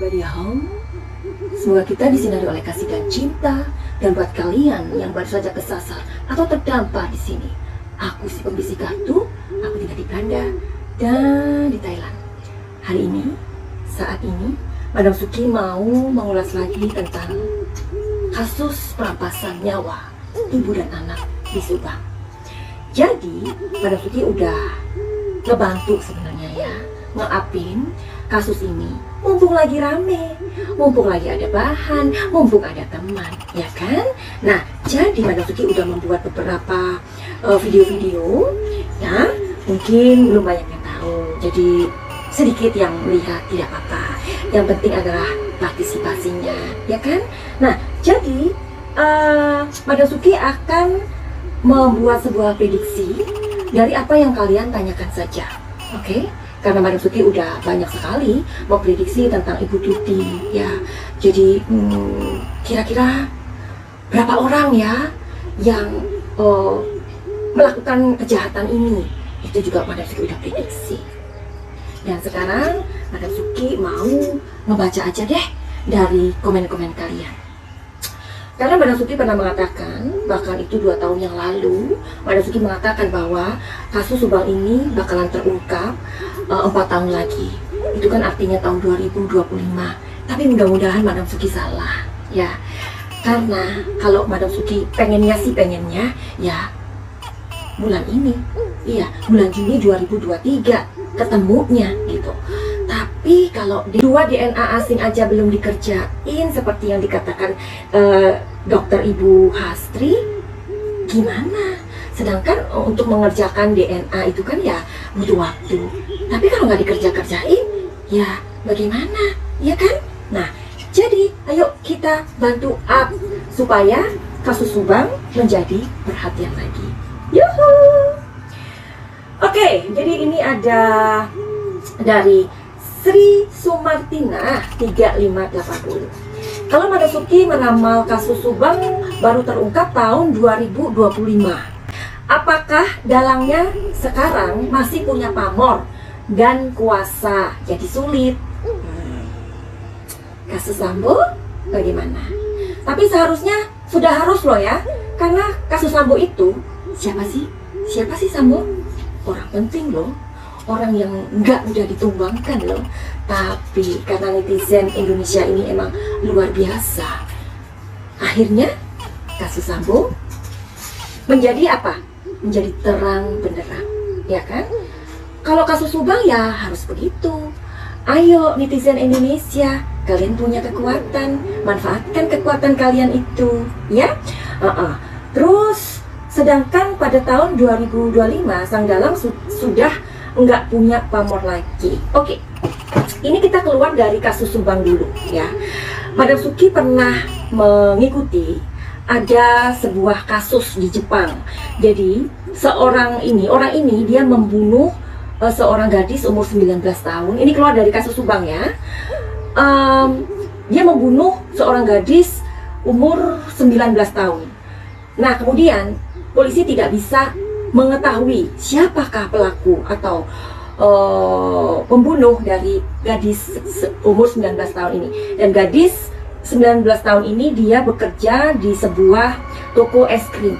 Media Home. Semoga kita disinari oleh kasih dan cinta. Dan buat kalian yang baru saja kesasar atau terdampar di sini, aku si pembisik kartu, aku tinggal di Belanda dan di Thailand. Hari ini, saat ini, Madam Suki mau mengulas lagi tentang kasus perampasan nyawa ibu dan anak di Subang. Jadi, Madam Suki udah ngebantu sebenarnya ya, nge-upin kasus ini. Mumpung lagi rame, mumpung lagi ada bahan, mumpung ada teman, ya kan? Nah, jadi Madam Suki udah membuat beberapa video-video, ya. Mungkin belum banyak yang tahu, jadi sedikit yang melihat tidak apa-apa. Yang penting adalah partisipasinya, ya kan? Nah, jadi Madam Suki akan membuat sebuah prediksi dari apa yang kalian tanyakan saja, oke? Karena Madam Suki udah banyak sekali memprediksi tentang Ibu Tuti, ya. Jadi kira-kira berapa orang ya yang melakukan kejahatan ini? Itu juga Madam Suki udah prediksi. Dan sekarang Madam Suki mau ngebaca aja deh dari komen-komen kalian. Karena Madam Suki pernah mengatakan, bahkan itu 2 tahun yang lalu, Madam Suki mengatakan bahwa kasus Subang ini bakalan terungkap 4 tahun lagi. Itu kan artinya tahun 2025. Tapi mudah-mudahan Madam Suki salah, ya. Karena kalau Madam Suki pengennya ya bulan ini, iya, bulan Juni 2023 ketemunya gitu. Tapi kalau di 2 DNA asing aja belum dikerjain seperti yang dikatakan dokter Ibu Hastri, gimana? Sedangkan untuk mengerjakan DNA itu kan ya butuh waktu. Tapi kalau nggak dikerjain, ya bagaimana? Ya kan? Nah, jadi ayo kita bantu up supaya kasus Subang menjadi perhatian lagi. Yuhu! Oke, jadi ini ada dari Sri Sumartina 3580. Kalau Madam Suki meramal kasus Subang baru terungkap tahun 2025. Apakah dalangnya sekarang masih punya pamor dan kuasa jadi sulit? Kasus Sambo bagaimana? Tapi seharusnya sudah harus loh ya. Karena kasus Sambo itu siapa sih Sambo? Orang penting loh. Orang yang nggak mudah ditumbangkan loh. Tapi karena netizen Indonesia ini emang luar biasa, akhirnya kasus Sambo menjadi apa? Menjadi terang benderang, ya kan? Kalau kasus Subang ya harus begitu. Ayo netizen Indonesia, kalian punya kekuatan, manfaatkan kekuatan kalian itu, ya. Terus sedangkan pada tahun 2025 Sang Dalang sudah nggak punya pamor lagi. Oke, ini kita keluar dari kasus Subang dulu ya. Madam Suki pernah mengikuti ada sebuah kasus di Jepang. Jadi orang ini dia membunuh seorang gadis umur 19 tahun. Ini keluar dari kasus Subang ya. Dia membunuh seorang gadis umur 19 tahun. Nah, kemudian polisi tidak bisa mengetahui siapakah pelaku atau pembunuh dari gadis umur 19 tahun ini. Dan gadis 19 tahun ini dia bekerja di sebuah toko es krim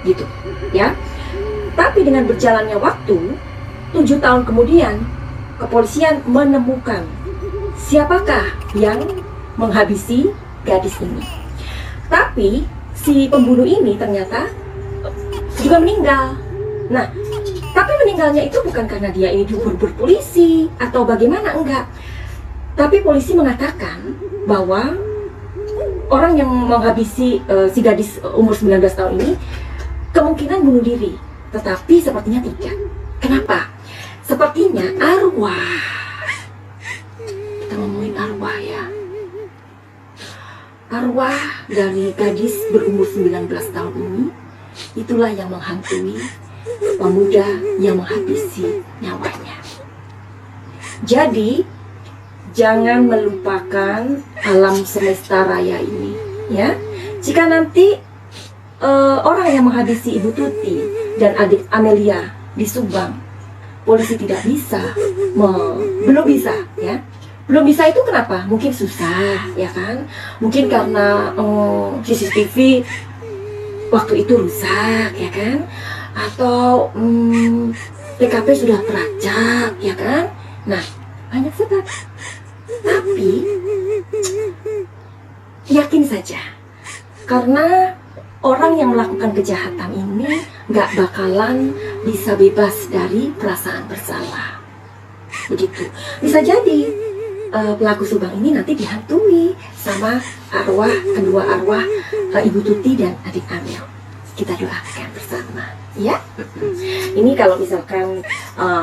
gitu ya. Tapi dengan berjalannya waktu 7 tahun kemudian kepolisian menemukan siapakah yang menghabisi gadis ini. Tapi si pembunuh ini ternyata juga meninggal. Nah, tapi meninggalnya itu bukan karena dia ini diburu polisi atau bagaimana, enggak. Tapi polisi mengatakan bahwa orang yang menghabisi si gadis umur 19 tahun ini kemungkinan bunuh diri. Tetapi sepertinya tidak. Kenapa? Sepertinya arwah. Kita ngomongin arwah ya. Arwah dari gadis berumur 19 tahun ini itulah yang menghantui pemuda yang menghabisi nyawanya. Jadi jangan melupakan alam semesta raya ini ya. Jika nanti orang yang menghabisi Ibu Tuti dan adik Amelia di Subang, polisi tidak bisa belum bisa ya Belum bisa itu kenapa? Mungkin susah, ya kan? Mungkin karena CCTV waktu itu rusak, ya kan? Atau TKP sudah teracak, ya kan? Nah, banyak sebab. Tapi yakin saja, karena orang yang melakukan kejahatan ini nggak bakalan bisa bebas dari perasaan bersalah. Begitu. Bisa jadi pelaku subang ini nanti dihantui sama kedua arwah Ibu Tuti dan adik Amel. Kita doakan bersama, ya. Ini kalau misalkan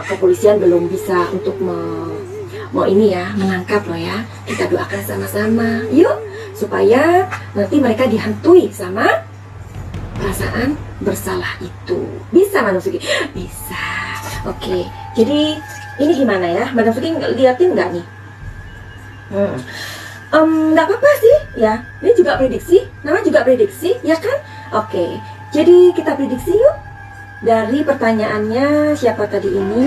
kepolisian belum bisa untuk mau ini ya, menangkap loh ya. Kita doakan sama-sama, yuk, supaya nanti mereka dihantui sama perasaan bersalah itu. Bisa, Madam Suki? Bisa. Oke, jadi ini gimana ya, Madam Suki liatin nggak nih? Nggak apa-apa sih, ya. Ini juga prediksi, namanya juga prediksi, ya kan? Oke, jadi kita prediksi yuk. Dari pertanyaannya siapa tadi ini?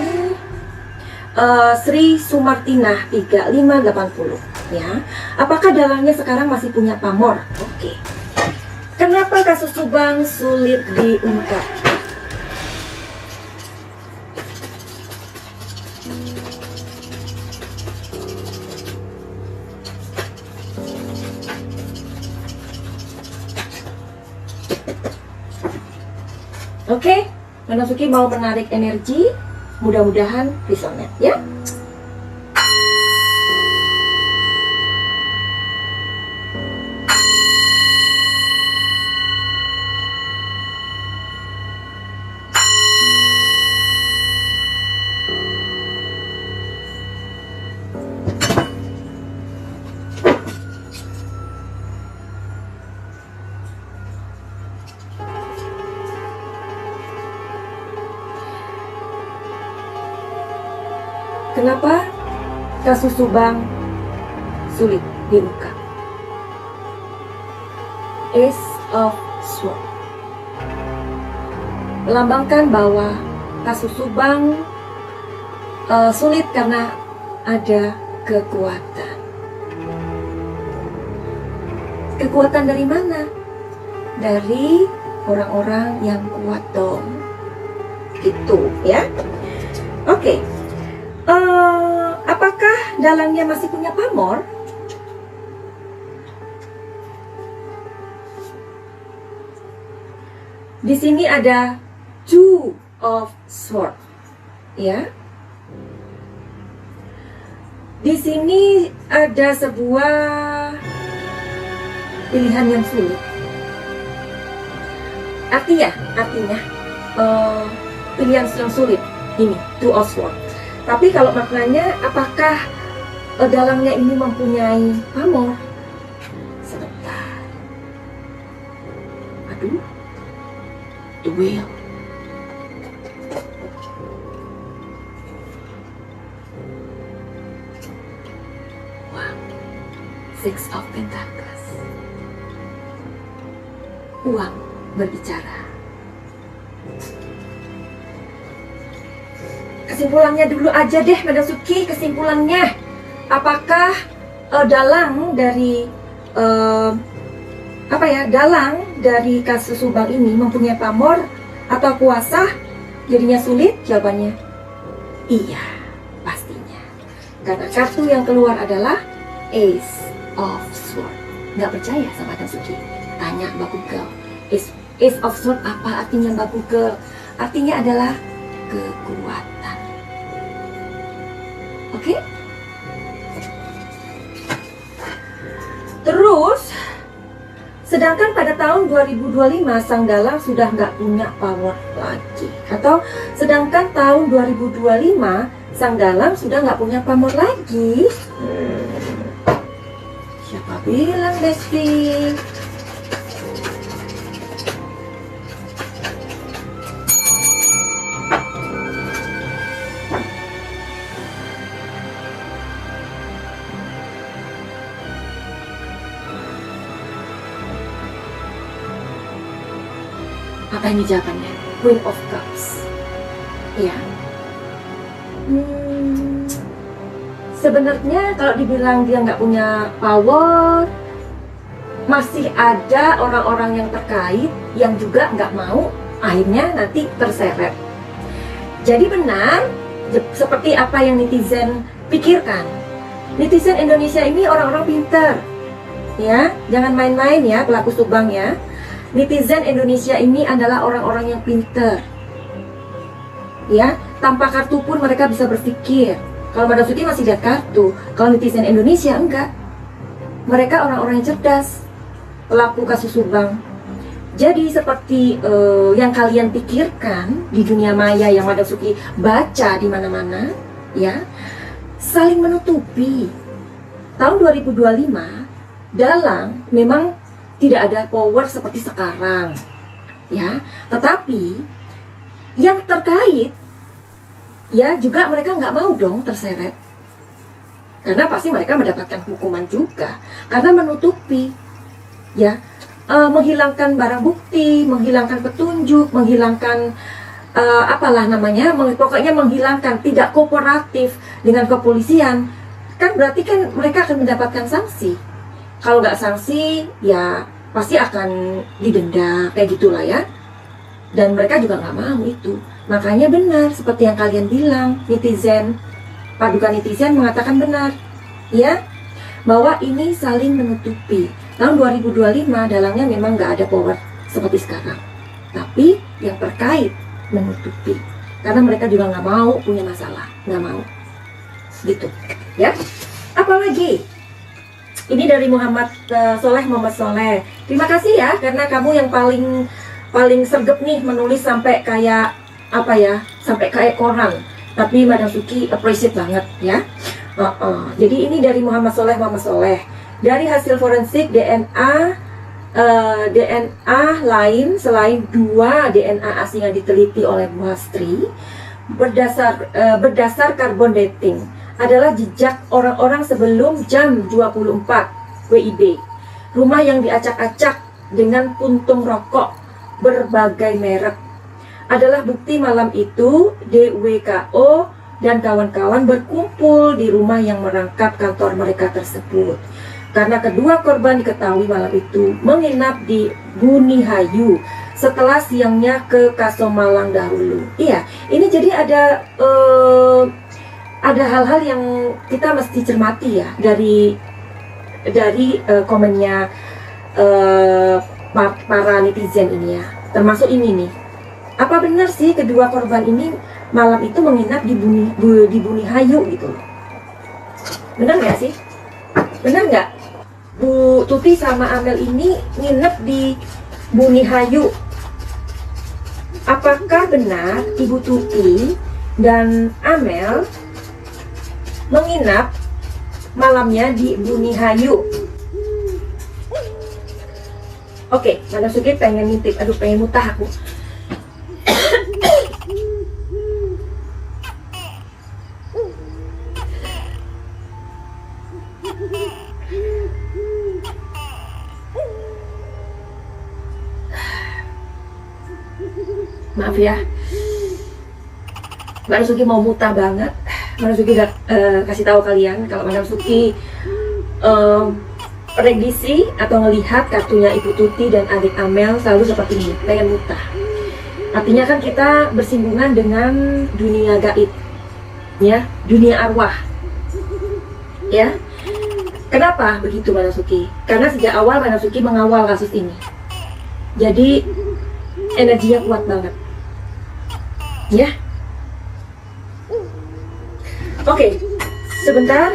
Sri Sumartina 3580, ya. Apakah dalangnya sekarang masih punya pamor? Oke. Kenapa kasus Subang sulit diungkap? Oke, Madam Suki mau menarik energi, mudah-mudahan resonate ya. Kenapa kasus Subang sulit diungkap? Ace of Swords melambangkan bahwa kasus Subang sulit karena ada kekuatan. Kekuatan dari mana? Dari orang-orang yang kuat dong. Itu ya. Oke. Apakah dalangnya masih punya pamor? Di sini ada Two of Swords, ya. Di sini ada sebuah pilihan yang sulit. Artinya pilihan yang sulit ini Two of Swords. Tapi kalau maknanya, apakah dalangnya ini mempunyai pamor? Sebentar. Aduh. The Wheel. Wow. Six of Pentacles. Uang berbicara. Kesimpulannya dulu aja deh, Madam Suki. Kesimpulannya, apakah dalang dari dalang dari kasus Subang ini mempunyai pamor atau kuasa? Jadinya sulit? Jawabannya iya, pastinya. Karena kartu yang keluar adalah Ace of Swords. Nggak percaya sama Madam Suki? Tanya Mbak Google. Ace of Swords apa artinya, Mbak Google? Artinya adalah kekuatan. Oke? Terus, sedangkan pada tahun 2025 sang dalang sudah nggak punya power lagi. Atau sedangkan tahun 2025 sang dalang sudah nggak punya pamor lagi. Siapa bilang, Besti? Apa ini jawabannya? Queen of Cups. Iya. Sebenarnya kalau dibilang dia nggak punya power, masih ada orang-orang yang terkait yang juga nggak mau akhirnya nanti terseret. Jadi benar seperti apa yang netizen pikirkan. Netizen Indonesia ini orang-orang pintar, ya, jangan main-main ya pelaku Subang ya. Netizen Indonesia ini adalah orang-orang yang pintar, ya. Tanpa kartu pun mereka bisa berpikir. Kalau Madam Suki masih lihat kartu, kalau netizen Indonesia enggak. Mereka orang-orang yang cerdas, pelaku kasus Subang. Jadi seperti yang kalian pikirkan di dunia maya yang Madam Suki baca di mana-mana, ya, saling menutupi. Tahun 2025, Dalang memang tidak ada power seperti sekarang, ya. Tetapi yang terkait, ya juga mereka nggak mau dong terseret, karena pasti mereka mendapatkan hukuman juga karena menutupi, ya. Menghilangkan barang bukti, menghilangkan petunjuk, menghilangkan apalah namanya, pokoknya menghilangkan, tidak kooperatif dengan kepolisian, kan berarti kan mereka akan mendapatkan sanksi. Kalau nggak sanksi, ya pasti akan didenda, kayak gitulah ya. Dan mereka juga nggak mau itu. Makanya benar seperti yang kalian bilang, netizen, Paduka Netizen mengatakan benar, ya, bahwa ini saling menutupi. Tahun 2025 Dalangnya memang nggak ada power seperti sekarang, tapi yang terkait menutupi karena mereka juga nggak mau punya masalah, nggak mau gitu, ya. Apalagi ini dari Muhammad Soleh. Terima kasih ya, karena kamu yang paling sergap nih menulis sampai kayak apa ya, sampai kayak koran. Tapi Madam Suki appreciate banget ya. Jadi ini dari Muhammad Soleh. Dari hasil forensik DNA lain selain 2 DNA asing yang diteliti oleh Bu Hastri berdasar carbon dating adalah jejak orang-orang sebelum jam 24 WIB. Rumah yang diacak-acak dengan puntung rokok berbagai merek adalah bukti malam itu DWKO dan kawan-kawan berkumpul di rumah yang merangkap kantor mereka tersebut. Karena kedua korban diketahui malam itu menginap di Bunihayu setelah siangnya ke Kasomalang dahulu. Iya, ini jadi ada hal-hal yang kita mesti cermati ya dari komennya para netizen ini ya. Termasuk ini nih. Apa benar sih kedua korban ini malam itu menginap di Bunihayu gitu? Benar nggak sih? Benar nggak? Bu Tuti sama Amel ini nginep di Bunihayu. Apakah benar Ibu Tuti dan Amel menginap malamnya di Bunihayu? Oke, Madam Suki pengen ngintip. Aduh, pengen mutah aku. Maaf ya, Madam Suki mau muntah banget. Madam Suki udah kasih tahu kalian kalau Madam Suki prediksi atau melihat kartunya Ibu Tuti dan adik Amel selalu seperti ini, pengen muntah. Artinya kan kita bersinggungan dengan dunia gaib, ya, dunia arwah, ya. Kenapa begitu Madam Suki? Karena sejak awal Madam Suki mengawal kasus ini, jadi energinya kuat banget. Ya, oke, sebentar.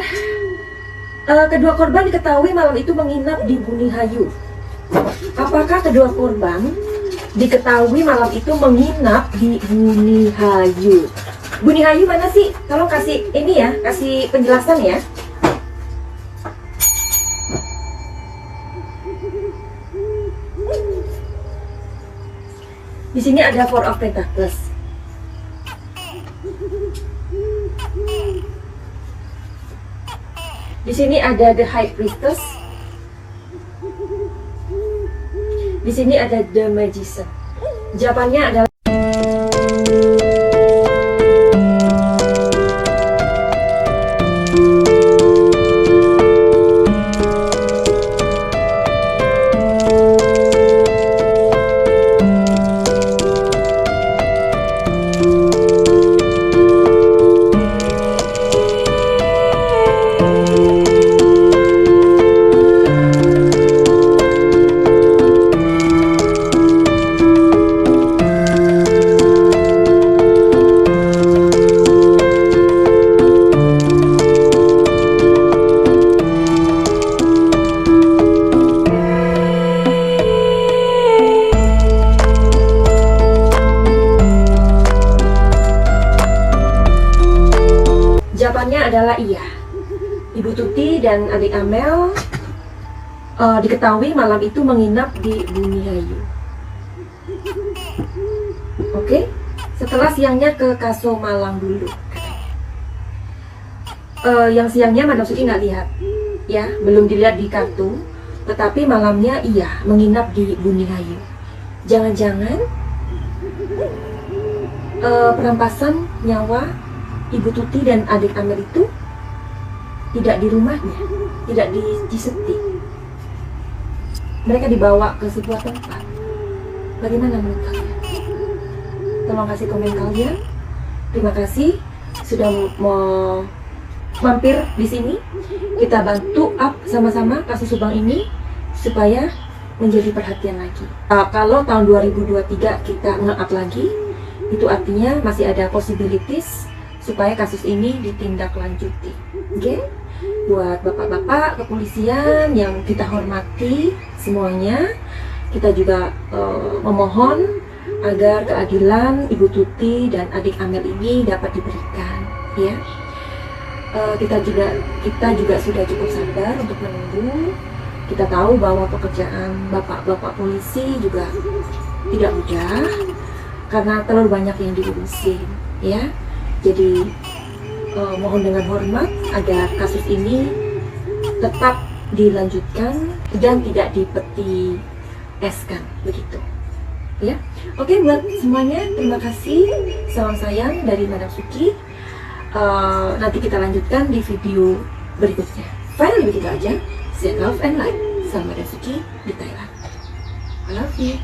Kedua korban diketahui malam itu menginap di Bunihayu. Apakah kedua korban diketahui malam itu menginap di Bunihayu? Bunihayu mana sih? Tolong kasih ini ya, kasih penjelasan ya. Di sini ada Four of Pentacles. Di sini ada The High Priestess. Di sini ada The Magician. Jawabannya adalah adalah iya, Ibu Tuti dan adik Amel diketahui malam itu menginap di Bumiayu. Oke, setelah siangnya ke Kaso Malang dulu. Yang siangnya Madam Suki nggak lihat, ya, belum dilihat di kartu. Tetapi malamnya iya menginap di Bumiayu. Jangan-jangan perampasan nyawa Ibu Tuti dan adik Amel itu tidak di rumahnya, tidak di Ciseti. Mereka dibawa ke sebuah tempat. Bagaimana menurut kalian? Tolong kasih komen kalian. Terima kasih sudah mau mampir di sini. Kita bantu up sama-sama kasus Subang ini supaya menjadi perhatian lagi. Kalau tahun 2023 kita nge-up lagi, itu artinya masih ada possibilities supaya kasus ini ditindaklanjuti. Oke? Buat bapak-bapak kepolisian yang kita hormati semuanya, kita juga memohon agar keadilan Ibu Tuti dan adik Amel ini dapat diberikan, ya. Kita juga sudah cukup sabar untuk menunggu. Kita tahu bahwa pekerjaan bapak-bapak polisi juga tidak mudah karena terlalu banyak yang diurusin, ya. Jadi mohon dengan hormat agar kasus ini tetap dilanjutkan dan tidak dipeti eskan, begitu, ya. Oke, buat semuanya terima kasih, salam sayang dari Madam Suki. Nanti kita lanjutkan di video berikutnya. Finally begitu aja. Send love and light sama Madam Suki di Thailand. I love you.